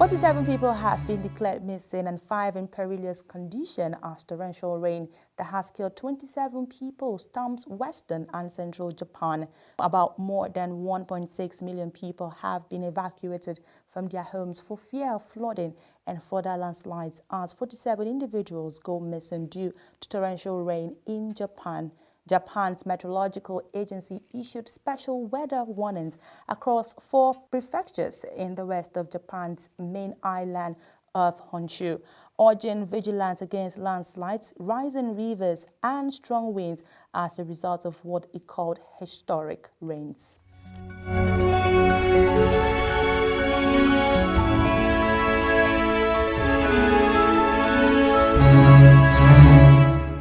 47 people have been declared missing and 5 in perilous condition as torrential rain that has killed 27 people storms western and central Japan. About more than 1.6 million people have been evacuated from their homes for fear of flooding and further landslides as 47 individuals go missing due to torrential rain in Japan. Japan's meteorological agency issued special weather warnings across 4 prefectures in the west of Japan's main island of Honshu, urging vigilance against landslides, rising rivers, and strong winds as a result of what it called historic rains.